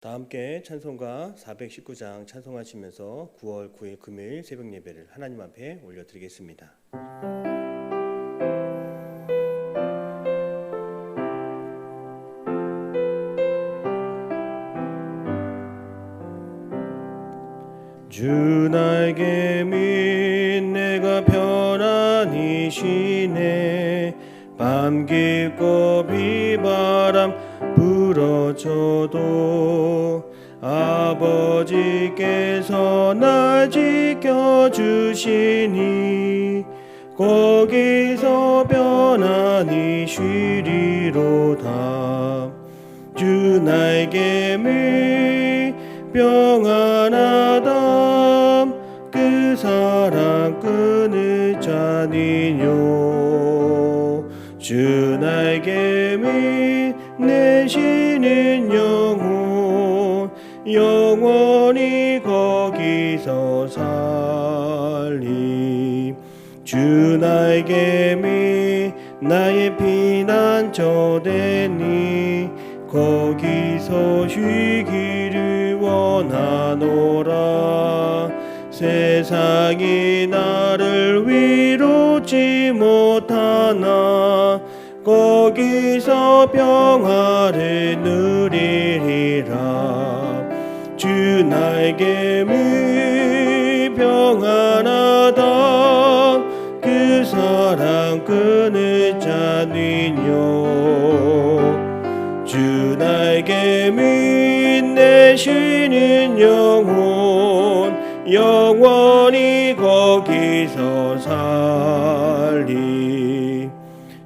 다 함께 찬송가 419장 찬송하시면서 9월 9일 금요일 새벽 예배를 하나님 앞에 올려드리겠습니다. 주 날개 밑 내가 편안히 쉬네. 밤 깊고 비바람 불어쳐도 아버지께서 날 지켜주시니 거기서 편안히 쉬리로다. 주 날개 밑 평안하다. 그 사랑 끊을 자니요. 주 날개 밑 내 쉬는 영혼 영원히 거기서 살리. 주 날개 밑 나의 피난처 되니 거기서 쉬기를 원하노라. 세상이 나를 위로치 못하나 거기서 평화를 누리리라. 주 날개 밑 평안하다. 그 사랑 끊을 자니요. 주 날개 밑 내 쉬는 영혼 영원히 거기서 살리.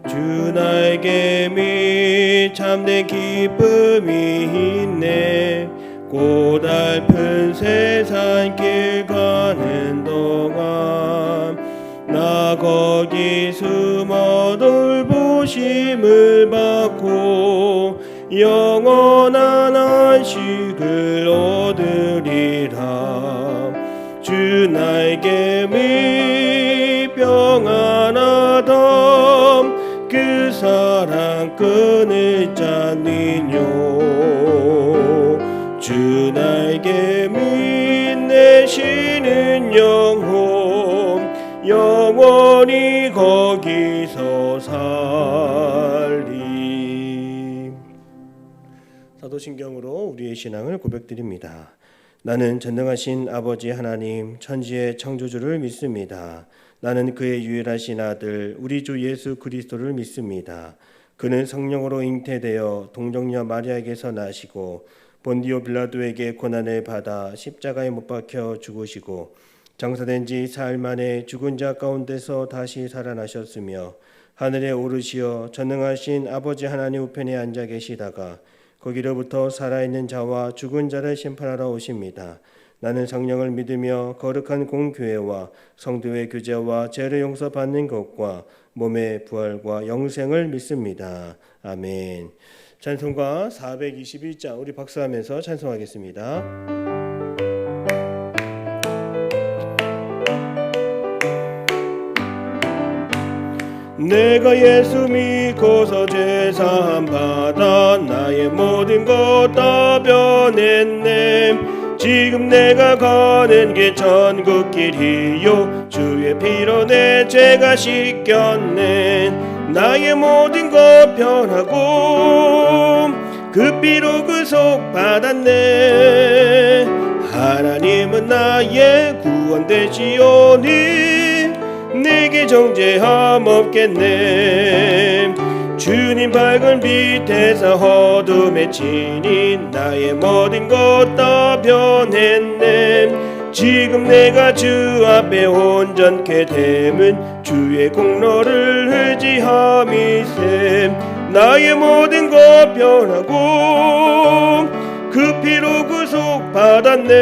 주 날개 밑 참된 기쁨이 있네. 고달픈 세상 길 가는 동안 나 거기 숨어 돌보심을 받고 영원한 안식을 얻으리라. 주 날개 밑 평안하다. 그 사랑 끊을 자니요. 주 날개 밑 내 쉬는 영혼 영원히 거기서 살리. 사도신경으로 우리의 신앙을 고백드립니다. 나는 전능하신 아버지 하나님 천지의 창조주를 믿습니다. 나는 그의 유일하신 아들 우리 주 예수 그리스도를 믿습니다. 그는 성령으로 잉태되어 동정녀 마리아에게서 나시고 본디오 빌라도에게 고난을 받아 십자가에 못 박혀 죽으시고 장사된 지 사흘 만에 죽은 자 가운데서 다시 살아나셨으며 하늘에 오르시어 전능하신 아버지 하나님 우편에 앉아 계시다가 거기로부터 살아있는 자와 죽은 자를 심판하러 오십니다. 나는 성령을 믿으며 거룩한 공교회와 성도의 교제와 죄를 용서받는 것과 몸의 부활과 영생을 믿습니다. 아멘. 찬송가 421장 우리 박수하면서 찬송하겠습니다. 내가 예수 믿고서 제사함 받아 나의 모든 것 다 변했네. 지금 내가 가는 길 천국길이요. 주의 피로 내 죄가 씻겼네. 나의 모든 것 변하고 그 피로 구속받았네. 하나님은 나의 구원 되시오니 내게 정죄함 없겠네. 주님 밝은 빛에서 어둠에 지닌 나의 모든 것 다 변했네. 지금 내가 주 앞에 온전케 됨은 주의 공로를 의지함이세. 나의 모든 것 변하고 그 피로 구속받았네.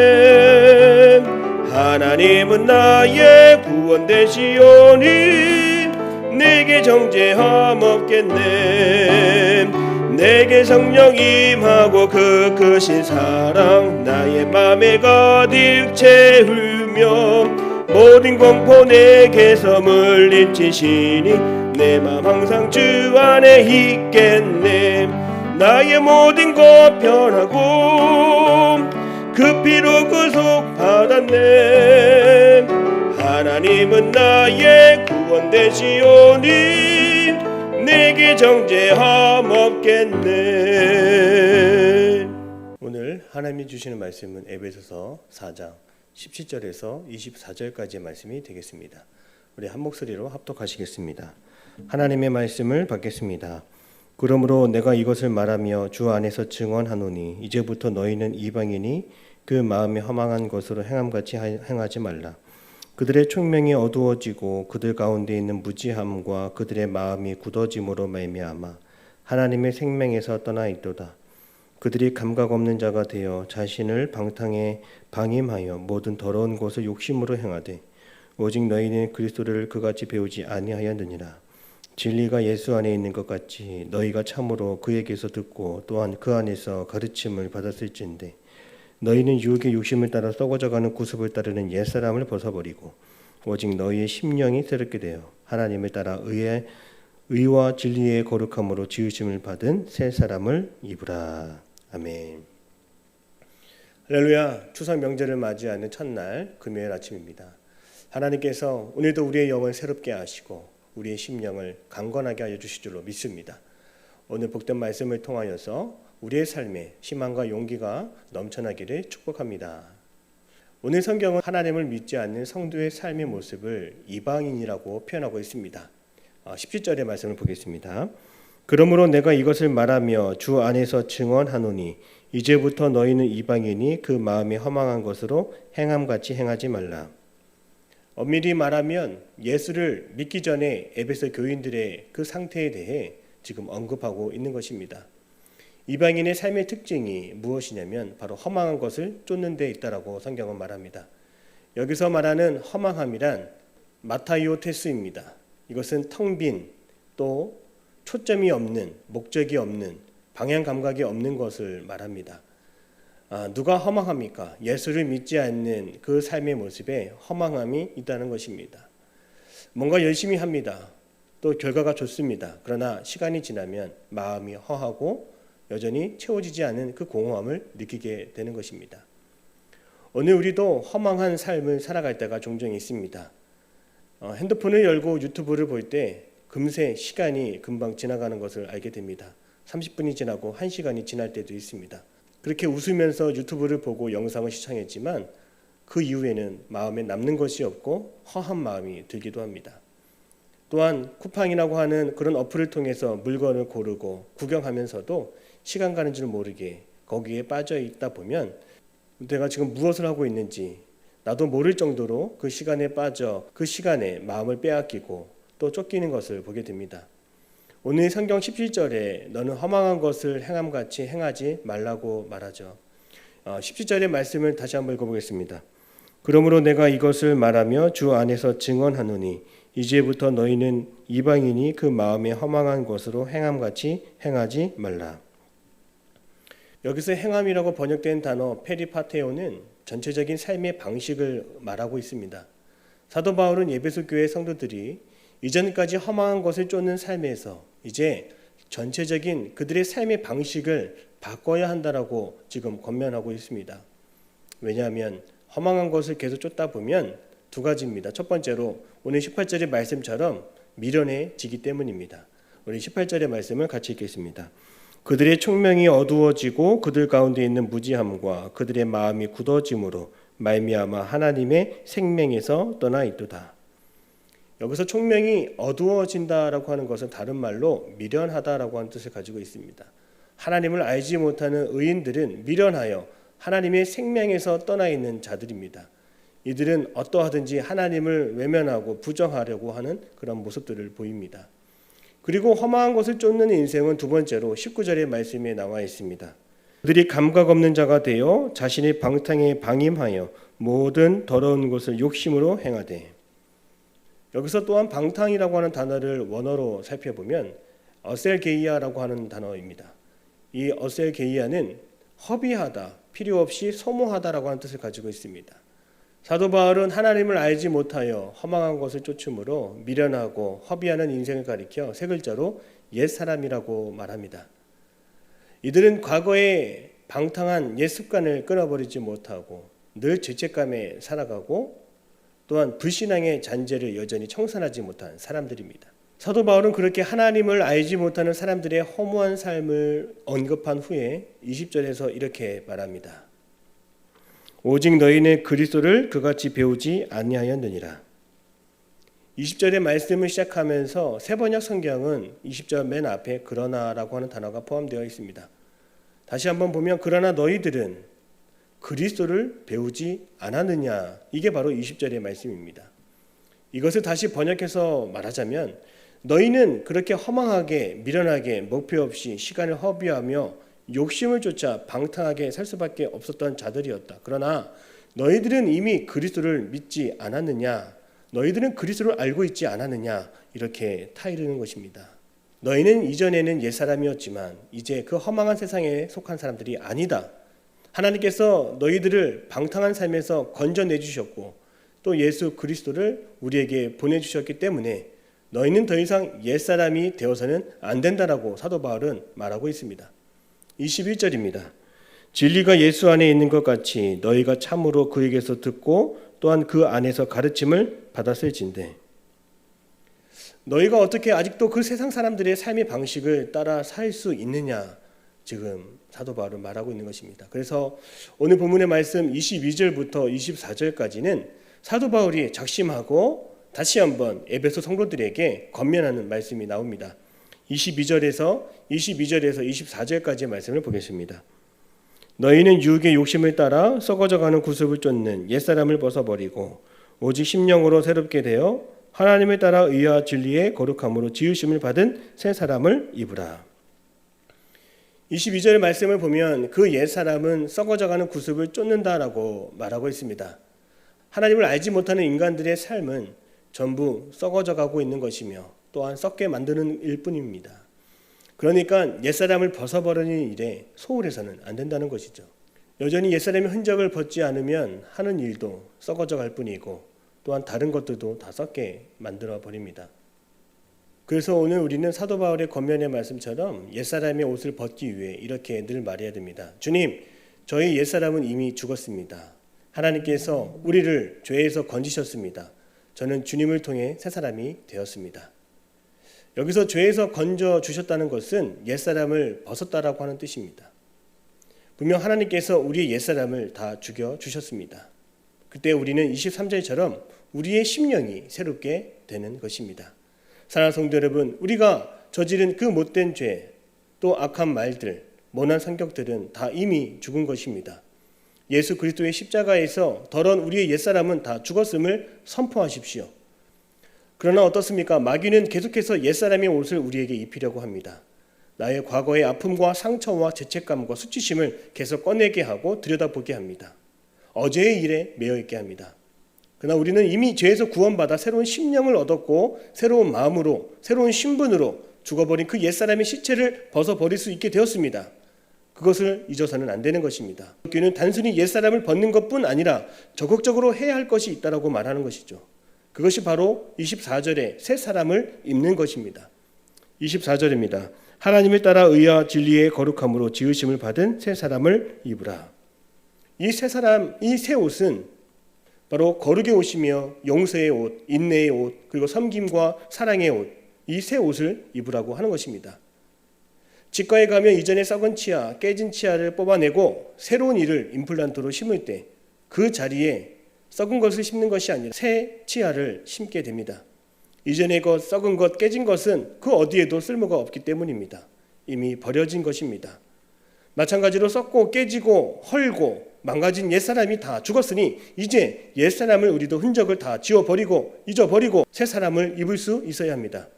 하나님은 나의 구원 되시오니 내게 정죄함 없겠네. 내게 성령 임하고 그 크신 사랑 나의 맘에 가득 채우며 모든 공포 내게서 물리치시니 내 맘 항상 주 안에 있겠네. 나의 모든 것 변하고 그 피로 구속받았네. 하나님은 나의 구원 되시오니 내게 정죄함 없겠네. 오늘 하나님이 주시는 말씀은 에베소서 4장 17절에서 24절까지의 말씀이 되겠습니다. 우리 한 목소리로 합독하시겠습니다. 하나님의 말씀을 받겠습니다. 그러므로 내가 이것을 말하며 주 안에서 증언하노니 이제부터 너희는 이방인이 그 마음에 허망한 것으로 행함같이 행하지 말라. 그들의 총명이 어두워지고 그들 가운데 있는 무지함과 그들의 마음이 굳어짐으로 말미암아 하나님의 생명에서 떠나 있도다. 그들이 감각 없는 자가 되어 자신을 방탕에 방임하여 모든 더러운 것을 욕심으로 행하되 오직 너희는 그리스도를 그같이 배우지 아니하였느니라. 진리가 예수 안에 있는 것 같이 너희가 참으로 그에게서 듣고 또한 그 안에서 가르침을 받았을진데 너희는 유혹의 욕심을 따라 썩어져가는 구습을 따르는 옛사람을 벗어버리고 오직 너희의 심령이 새롭게 되어 하나님을 따라 의와 진리의 거룩함으로 지으심을 받은 새 사람을 입으라. 아멘. 할렐루야. 추석 명절을 맞이하는 첫날 금요일 아침입니다. 하나님께서 오늘도 우리의 영을 새롭게 하시고 우리의 심령을 강건하게 하여 주실 줄로 믿습니다. 오늘 복된 말씀을 통하여서 우리의 삶에 희망과 용기가 넘쳐나기를 축복합니다. 오늘 성경은 하나님을 믿지 않는 성도의 삶의 모습을 이방인이라고 표현하고 있습니다. 17절의 말씀을 보겠습니다. 그러므로 내가 이것을 말하며 주 안에서 증언하노니 이제부터 너희는 이방인이 그 마음에 허망한 것으로 행함같이 행하지 말라. 엄밀히 말하면 예수를 믿기 전에 에베소 교인들의 그 상태에 대해 지금 언급하고 있는 것입니다. 이방인의 삶의 특징이 무엇이냐면 바로 허망한 것을 쫓는 데 있다라고 성경은 말합니다. 여기서 말하는 허망함이란 마타이오테스입니다. 이것은 텅 빈 또 초점이 없는, 목적이 없는, 방향 감각이 없는 것을 말합니다. 누가 허망합니까? 예수를 믿지 않는 그 삶의 모습에 허망함이 있다는 것입니다. 뭔가 열심히 합니다. 또 결과가 좋습니다. 그러나 시간이 지나면 마음이 허하고 여전히 채워지지 않은 그 공허함을 느끼게 되는 것입니다. 오늘 우리도 허망한 삶을 살아갈 때가 종종 있습니다. 핸드폰을 열고 유튜브를 볼 때 금세 시간이 금방 지나가는 것을 알게 됩니다. 30분이 지나고 1시간이 지날 때도 있습니다. 그렇게 웃으면서 유튜브를 보고 영상을 시청했지만 그 이후에는 마음에 남는 것이 없고 허한 마음이 들기도 합니다. 또한 쿠팡이라고 하는 그런 어플을 통해서 물건을 고르고 구경하면서도 시간 가는 줄 모르게 거기에 빠져 있다 보면 내가 지금 무엇을 하고 있는지 나도 모를 정도로 그 시간에 빠져 그 시간에 마음을 빼앗기고 또 쫓기는 것을 보게 됩니다. 오늘 성경 17절에 너는 허망한 것을 행함같이 행하지 말라고 말하죠. 17절의 말씀을 다시 한번 읽어보겠습니다. 그러므로 내가 이것을 말하며 주 안에서 증언하노니 이제부터 너희는 이방인이 그 마음에 허망한 것으로 행함같이 행하지 말라. 여기서 행함이라고 번역된 단어 페리파테오는 전체적인 삶의 방식을 말하고 있습니다. 사도 바울은 에베소 교회 성도들이 이전까지 허망한 것을 쫓는 삶에서 이제 전체적인 그들의 삶의 방식을 바꿔야 한다라고 지금 권면하고 있습니다. 왜냐하면 허망한 것을 계속 쫓다 보면 두 가지입니다. 첫 번째로 오늘 18절의 말씀처럼 미련해지기 때문입니다. 우리 18절의 말씀을 같이 읽겠습니다. 그들의 총명이 어두워지고 그들 가운데 있는 무지함과 그들의 마음이 굳어짐으로 말미암아 하나님의 생명에서 떠나 있도다. 여기서 총명이 어두워진다라고 하는 것은 다른 말로 미련하다라고 하는 뜻을 가지고 있습니다. 하나님을 알지 못하는 의인들은 미련하여 하나님의 생명에서 떠나 있는 자들입니다. 이들은 어떠하든지 하나님을 외면하고 부정하려고 하는 그런 모습들을 보입니다. 그리고 허망한 것을 쫓는 인생은 두 번째로 19절의 말씀에 나와 있습니다. 그들이 감각 없는 자가 되어 자신의 방탕에 방임하여 모든 더러운 것을 욕심으로 행하되. 여기서 또한 방탕이라고 하는 단어를 원어로 살펴보면 어셀게이아라고 하는 단어입니다. 이 어셀게이아는 허비하다, 필요 없이 소모하다라고 하는 뜻을 가지고 있습니다. 사도 바울은 하나님을 알지 못하여 허망한 것을 쫓음으로 미련하고 허비하는 인생을 가리켜 세 글자로 옛사람이라고 말합니다. 이들은 과거에 방탕한 옛 습관을 끊어버리지 못하고 늘 죄책감에 살아가고 또한 불신앙의 잔재를 여전히 청산하지 못한 사람들입니다. 사도 바울은 그렇게 하나님을 알지 못하는 사람들의 허무한 삶을 언급한 후에 20절에서 이렇게 말합니다. 오직 너희는 그리스도를 그같이 배우지 아니하였느니라. 20절의 말씀을 시작하면서 세번역 성경은 20절 맨 앞에 그러나라고 하는 단어가 포함되어 있습니다. 다시 한번 보면 그러나 너희들은 그리스도를 배우지 않았느냐, 이게 바로 20절의 말씀입니다. 이것을 다시 번역해서 말하자면 너희는 그렇게 허망하게 미련하게 목표 없이 시간을 허비하며 욕심을 쫓아 방탕하게 살 수밖에 없었던 자들이었다. 그러나 너희들은 이미 그리스도를 믿지 않았느냐, 너희들은 그리스도를 알고 있지 않았느냐, 이렇게 타이르는 것입니다. 너희는 이전에는 옛사람이었지만 이제 그 허망한 세상에 속한 사람들이 아니다. 하나님께서 너희들을 방탕한 삶에서 건져내주셨고 또 예수 그리스도를 우리에게 보내주셨기 때문에 너희는 더 이상 옛사람이 되어서는 안 된다라고 사도 바울은 말하고 있습니다. 21절입니다. 진리가 예수 안에 있는 것 같이 너희가 참으로 그에게서 듣고 또한 그 안에서 가르침을 받았을진데 너희가 어떻게 아직도 그 세상 사람들의 삶의 방식을 따라 살 수 있느냐, 지금 사도 바울은 말하고 있는 것입니다. 그래서 오늘 본문의 말씀 22절부터 24절까지는 사도 바울이 작심하고 다시 한번 에베소 성도들에게 권면하는 말씀이 나옵니다. 22절에서 24절까지의 말씀을 보겠습니다. 너희는 유혹의 욕심을 따라 썩어져가는 구습을 쫓는 옛사람을 벗어버리고 오직 심령으로 새롭게 되어 하나님을 따라 의와 진리의 거룩함으로 지으심을 받은 새 사람을 입으라. 22절의 말씀을 보면 그 옛사람은 썩어져가는 구습을 쫓는다라고 말하고 있습니다. 하나님을 알지 못하는 인간들의 삶은 전부 썩어져가고 있는 것이며 또한 썩게 만드는 일뿐입니다. 그러니까 옛사람을 벗어버리는 일에 소홀해서는 안 된다는 것이죠. 여전히 옛사람의 흔적을 벗지 않으면 하는 일도 썩어져 갈 뿐이고 또한 다른 것들도 다 썩게 만들어 버립니다. 그래서 오늘 우리는 사도 바울의 권면의 말씀처럼 옛사람의 옷을 벗기 위해 이렇게 늘 말해야 됩니다. 주님, 저희 옛사람은 이미 죽었습니다. 하나님께서 우리를 죄에서 건지셨습니다. 저는 주님을 통해 새 사람이 되었습니다. 여기서 죄에서 건져 주셨다는 것은 옛사람을 벗었다라고 하는 뜻입니다. 분명 하나님께서 우리의 옛사람을 다 죽여 주셨습니다. 그때 우리는 23절처럼 우리의 심령이 새롭게 되는 것입니다. 사랑하는 성도 여러분, 우리가 저지른 그 못된 죄, 또 악한 말들, 모난 성격들은 다 이미 죽은 것입니다. 예수 그리스도의 십자가에서 더러운 우리의 옛사람은 다 죽었음을 선포하십시오. 그러나 어떻습니까? 마귀는 계속해서 옛사람의 옷을 우리에게 입히려고 합니다. 나의 과거의 아픔과 상처와 죄책감과 수치심을 계속 꺼내게 하고 들여다보게 합니다. 어제의 일에 매여있게 합니다. 그러나 우리는 이미 죄에서 구원받아 새로운 심령을 얻었고 새로운 마음으로, 새로운 신분으로 죽어버린 그 옛사람의 시체를 벗어버릴 수 있게 되었습니다. 그것을 잊어서는 안 되는 것입니다. 기독교는 단순히 옛사람을 벗는 것뿐 아니라 적극적으로 해야 할 것이 있다고 말하는 것이죠. 그것이 바로 24절에 새 사람을 입는 것입니다. 24절입니다. 하나님을 따라 의와 진리의 거룩함으로 지으심을 받은 새 사람을 입으라. 이 새 사람, 이 새 옷은 바로 거룩의 옷이며 용서의 옷, 인내의 옷, 그리고 섬김과 사랑의 옷, 이 새 옷을 입으라고 하는 것입니다. 치과에 가면 이전에 썩은 치아, 깨진 치아를 뽑아내고 새로운 이를 임플란트로 심을 때 그 자리에 썩은 것을 심는 것이 아니라 새 치아를 심게 됩니다. 이전의 것, 썩은 것, 깨진 것은 그 어디에도 쓸모가 없기 때문입니다. 이미 버려진 것입니다. 마찬가지로 썩고 깨지고 헐고 망가진 옛사람이 다 죽었으니 이제 옛사람을 우리도 흔적을 다 지워버리고 잊어버리고 새 사람을 입을 수 있어야 합니다.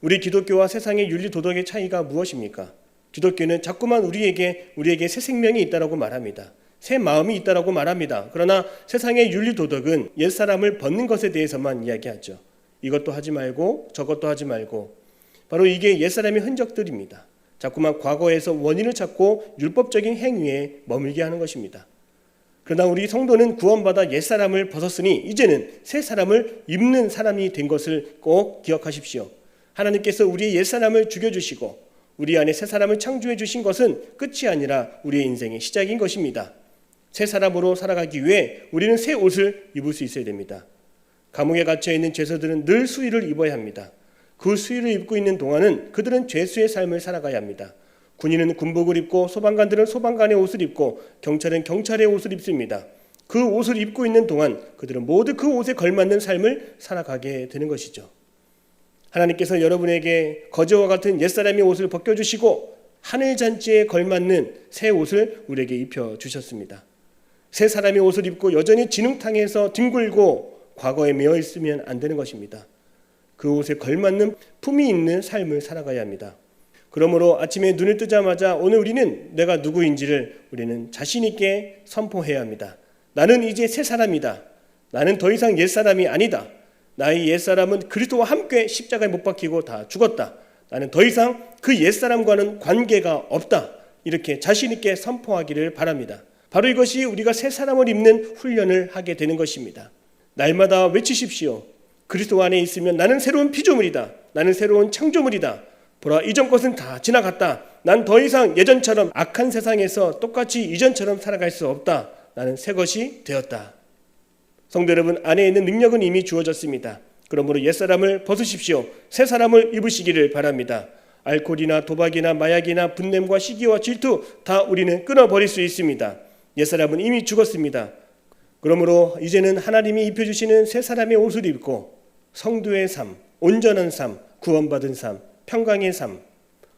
우리 기독교와 세상의 윤리 도덕의 차이가 무엇입니까? 기독교는 자꾸만 우리에게 새 생명이 있다라고 말합니다. 새 마음이 있다라고 말합니다. 그러나 세상의 윤리 도덕은 옛사람을 벗는 것에 대해서만 이야기하죠. 이것도 하지 말고 저것도 하지 말고, 바로 이게 옛사람의 흔적들입니다. 자꾸만 과거에서 원인을 찾고 율법적인 행위에 머물게 하는 것입니다. 그러나 우리 성도는 구원받아 옛사람을 벗었으니 이제는 새 사람을 입는 사람이 된 것을 꼭 기억하십시오. 하나님께서 우리의 옛사람을 죽여주시고 우리 안에 새 사람을 창조해 주신 것은 끝이 아니라 우리의 인생의 시작인 것입니다. 새 사람으로 살아가기 위해 우리는 새 옷을 입을 수 있어야 됩니다. 감옥에 갇혀 있는 죄수들은 늘 수의를 입어야 합니다. 그 수의를 입고 있는 동안은 그들은 죄수의 삶을 살아가야 합니다. 군인은 군복을 입고 소방관들은 소방관의 옷을 입고 경찰은 경찰의 옷을 입습니다. 그 옷을 입고 있는 동안 그들은 모두 그 옷에 걸맞는 삶을 살아가게 되는 것이죠. 하나님께서 여러분에게 거저와 같은 옛사람의 옷을 벗겨주시고 하늘잔치에 걸맞는 새 옷을 우리에게 입혀주셨습니다. 새 사람의 옷을 입고 여전히 진흙탕에서 뒹굴고 과거에 매여 있으면 안 되는 것입니다. 그 옷에 걸맞는 품위 있는 삶을 살아가야 합니다. 그러므로 아침에 눈을 뜨자마자 오늘 우리는 내가 누구인지를 우리는 자신 있게 선포해야 합니다. 나는 이제 새 사람이다. 나는 더 이상 옛사람이 아니다. 나의 옛사람은 그리스도와 함께 십자가에 못 박히고 다 죽었다. 나는 더 이상 그 옛사람과는 관계가 없다. 이렇게 자신 있게 선포하기를 바랍니다. 바로 이것이 우리가 새 사람을 입는 훈련을 하게 되는 것입니다. 날마다 외치십시오. 그리스도 안에 있으면 나는 새로운 피조물이다. 나는 새로운 창조물이다. 보라, 이전 것은 다 지나갔다. 난 더 이상 예전처럼 악한 세상에서 똑같이 이전처럼 살아갈 수 없다. 나는 새 것이 되었다. 성도 여러분, 안에 있는 능력은 이미 주어졌습니다. 그러므로 옛사람을 벗으십시오. 새 사람을 입으시기를 바랍니다. 알코올이나 도박이나 마약이나 분냄과 시기와 질투 다 우리는 끊어버릴 수 있습니다. 옛사람은 이미 죽었습니다. 그러므로 이제는 하나님이 입혀주시는 새 사람의 옷을 입고 성도의 삶, 온전한 삶, 구원받은 삶, 평강의 삶,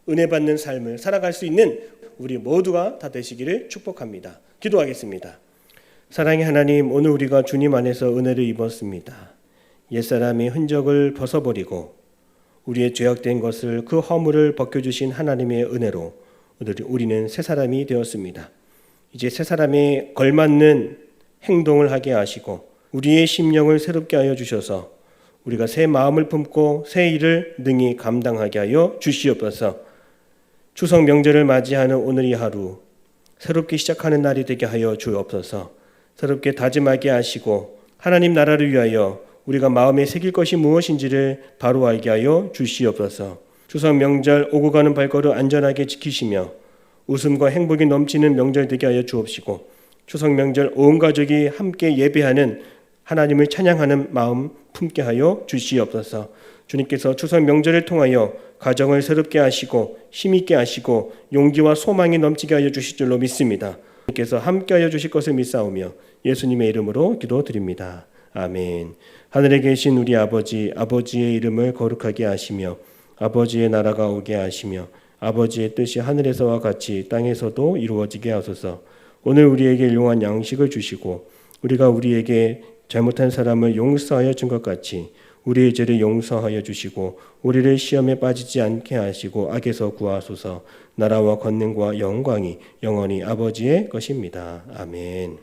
은혜 받는 삶을 살아갈 수 있는 우리 모두가 다 되시기를 축복합니다. 기도하겠습니다. 사랑의 하나님, 오늘 우리가 주님 안에서 은혜를 입었습니다. 옛사람의 흔적을 벗어버리고 우리의 죄악된 것을 그 허물을 벗겨주신 하나님의 은혜로 우리는 새 사람이 되었습니다. 이제 새 사람에 걸맞는 행동을 하게 하시고 우리의 심령을 새롭게 하여 주셔서 우리가 새 마음을 품고 새 일을 능히 감당하게 하여 주시옵소서. 추석 명절을 맞이하는 오늘 이 하루 새롭게 시작하는 날이 되게 하여 주옵소서. 새롭게 다짐하게 하시고 하나님 나라를 위하여 우리가 마음에 새길 것이 무엇인지를 바로 알게 하여 주시옵소서. 추석 명절 오고 가는 발걸음 안전하게 지키시며 웃음과 행복이 넘치는 명절 되게 하여 주옵시고 추석 명절 온 가족이 함께 예배하는 하나님을 찬양하는 마음 품게 하여 주시옵소서. 주님께서 추석 명절을 통하여 가정을 새롭게 하시고 힘있게 하시고 용기와 소망이 넘치게 하여 주실 줄로 믿습니다. 주님께서 함께 하여 주실 것을 믿사오며 예수님의 이름으로 기도드립니다. 아멘. 하늘에 계신 우리 아버지, 아버지의 이름을 거룩하게 하시며 아버지의 나라가 오게 하시며 아버지의 뜻이 하늘에서와 같이 땅에서도 이루어지게 하소서. 오늘 우리에게 일용할 양식을 주시고 우리가 우리에게 잘못한 사람을 용서하여 준 것 같이 우리의 죄를 용서하여 주시고 우리를 시험에 빠지지 않게 하시고 악에서 구하소서. 나라와 권능과 영광이 영원히 아버지의 것입니다. 아멘.